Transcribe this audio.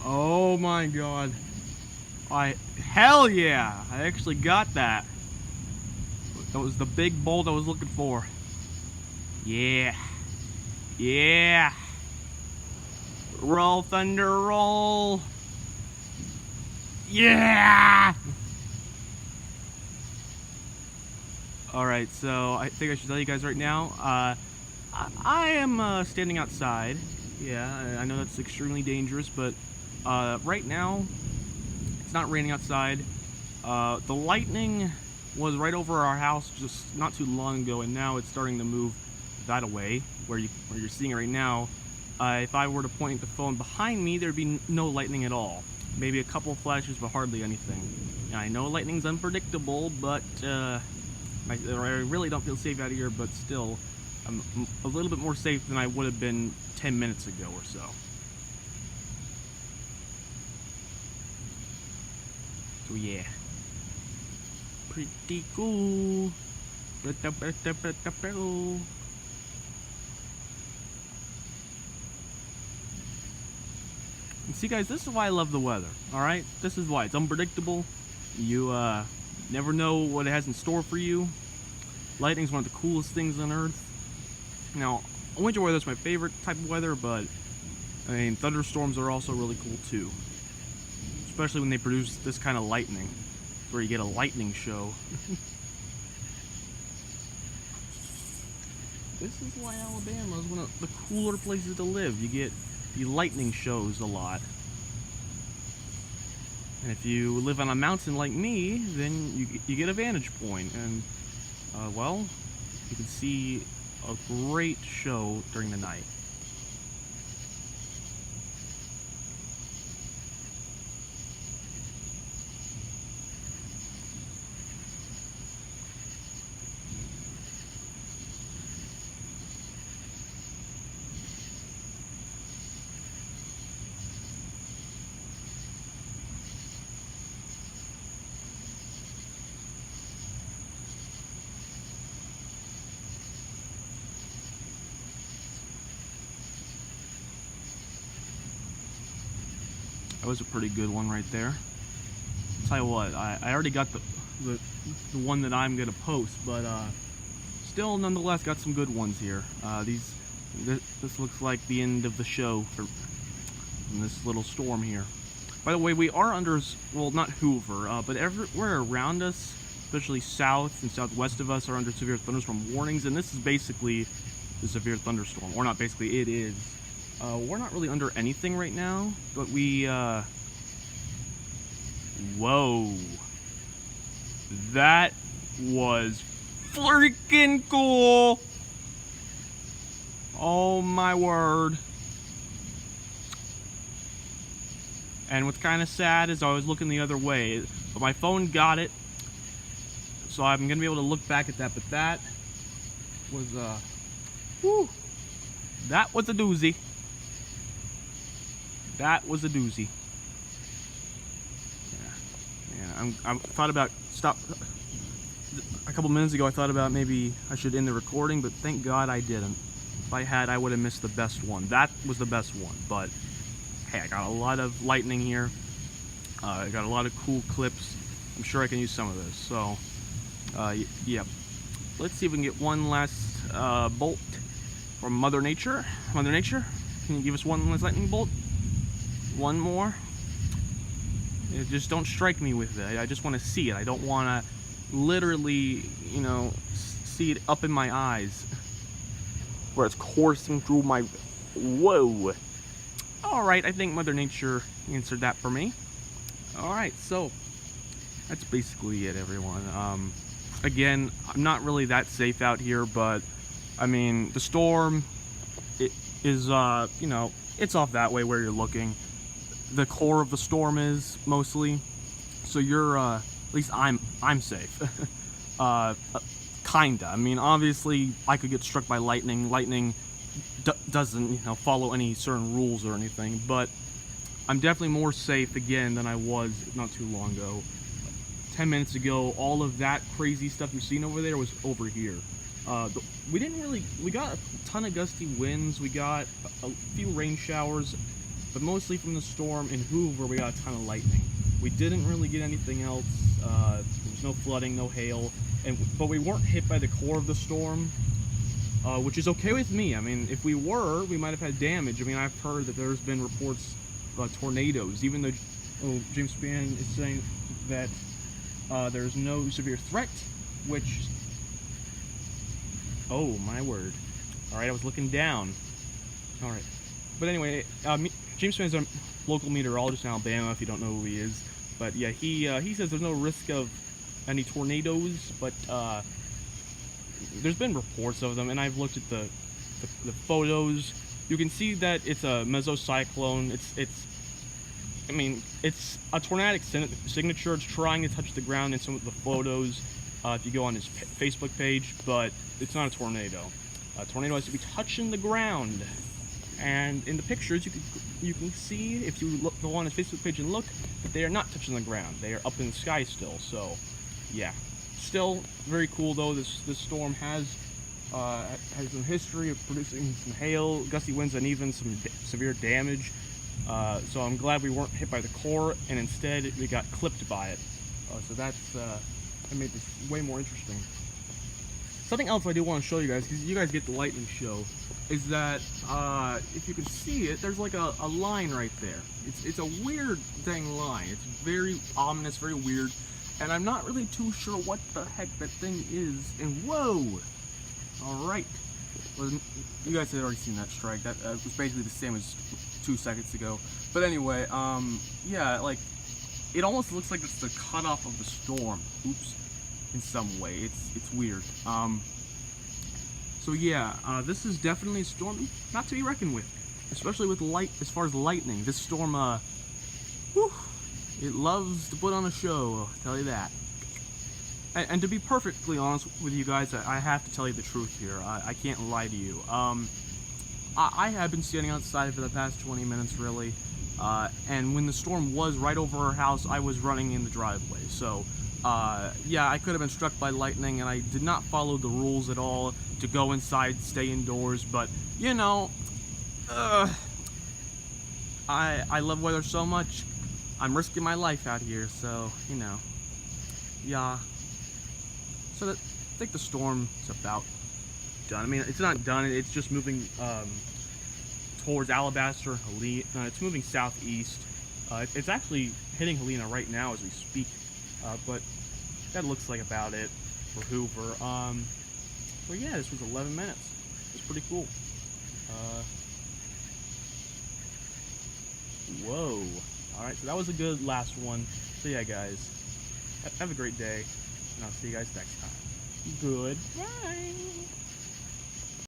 Oh my god. Hell yeah! I actually got that. That was the big bolt I was looking for. Yeah. Yeah. Roll, thunder, roll. Yeah! Alright, so I think I should tell you guys right now, I am standing outside. Yeah, I know that's extremely dangerous, but right now, it's not raining outside. The lightning was right over our house just not too long ago, and now it's starting to move that away, where you're seeing it right now. If I were to point the phone behind me, there'd be no lightning at all. Maybe a couple flashes, but hardly anything. And I know lightning's unpredictable, but I really don't feel safe out here, but still, I'm a little bit more safe than I would have been 10 minutes ago or so. So yeah. Pretty cool. And see guys, this is why I love the weather, alright? This is why. It's unpredictable. You never know what it has in store for you. Lightning's one of the coolest things on Earth. Now, winter weather is my favorite type of weather, but I mean, thunderstorms are also really cool too. Especially when they produce this kind of lightning, where you get a lightning show. This is why Alabama is one of the cooler places to live. You get the lightning shows a lot. And if you live on a mountain like me, then you get a vantage point, and well, you can see a great show during the night. That was a pretty good one right there. I'll tell you what, I already got the one that I'm gonna post, but still nonetheless got some good ones here. This looks like the end of the show for this little storm here. By the way, we are under, well, not Hoover, but everywhere around us, especially south and southwest of us, are under severe thunderstorm warnings, and this is basically the severe thunderstorm, or not basically, it is. We're not really under anything right now, but we, whoa. That was freaking cool. Oh my word. And what's kind of sad is I was looking the other way, but my phone got it, so I'm gonna be able to look back at that, but that was, whew, that was a doozy. That was a doozy. Yeah, I thought about a couple minutes ago. I thought about maybe I should end the recording, but thank God I didn't. If I had, I would have missed the best one. That was the best one. But hey, I got a lot of lightning here. I got a lot of cool clips. I'm sure I can use some of this. So, yeah. Let's see if we can get one last bolt from Mother Nature. Mother Nature, can you give us one last lightning bolt? One more. Just don't strike me with it. I just want to see it. I don't want to literally, you know, see it up in my eyes where it's coursing through my... Whoa. Alright, I think Mother Nature answered that for me. Alright, so that's basically it, everyone. Again, I'm not really that safe out here, but I mean, the storm, it is, you know, it's off that way where you're looking. The core of the storm is mostly, so you're at least I'm safe. Kinda. I mean, obviously I could get struck by lightning. Lightning doesn't, you know, follow any certain rules or anything, but I'm definitely more safe again than I was not too long ago. 10 minutes ago, all of that crazy stuff you're seeing over there was over here. We got a ton of gusty winds. We got a few rain showers. but mostly from the storm in Hoover, we got a ton of lightning. We didn't really get anything else. There was no flooding, no hail, but we weren't hit by the core of the storm, which is okay with me. I mean, if we were, we might have had damage. I mean, I've heard that there's been reports about tornadoes, even though James Spann is saying that there's no severe threat, which, oh my word. Alright, I was looking down. Alright. But anyway, James Spann is a local meteorologist in Alabama, if you don't know who he is. But yeah, he says there's no risk of any tornadoes, but there's been reports of them, and I've looked at the photos. You can see that it's a mesocyclone. I mean, it's a tornadic signature. It's trying to touch the ground in some of the photos if you go on his Facebook page, but it's not a tornado. A tornado has to be touching the ground. And in the pictures, you can see, if you go on his Facebook page and look, that they are not touching the ground. They are up in the sky still. So, yeah, still very cool though. This storm has some history of producing some hail, gusty winds, and even some severe damage. So I'm glad we weren't hit by the core, and instead we got clipped by it. So that made this way more interesting. Something else I do want to show you guys, because you guys get the lightning show, is that if you can see it, there's like a line right there. It's a weird dang line. It's very ominous, very weird, and I'm not really too sure what the heck that thing is. And whoa! All right, well, you guys had already seen that strike. That was basically the same as 2 seconds ago. But anyway, yeah, like it almost looks like it's the cutoff of the storm. Oops. In some way, it's weird. So yeah, this is definitely a storm not to be reckoned with, especially with as far as lightning. This storm, whew, it loves to put on a show, I'll tell you that. And to be perfectly honest with you guys, I have to tell you the truth here. I can't lie to you. I have been standing outside for the past 20 minutes, really. And when the storm was right over our house, I was running in the driveway. So, yeah, I could have been struck by lightning, and I did not follow the rules at all to go inside, stay indoors, but, you know, I love weather so much, I'm risking my life out here, so, you know, yeah. So I think the storm is about done. I mean, it's not done, it's just moving towards Alabaster, Helena. It's moving southeast. It's actually hitting Helena right now as we speak, but that looks like about it for Hoover. Well, yeah, this was 11 minutes. It's pretty cool. Whoa. Alright, so that was a good last one. So yeah, guys, have a great day, and I'll see you guys next time. Goodbye.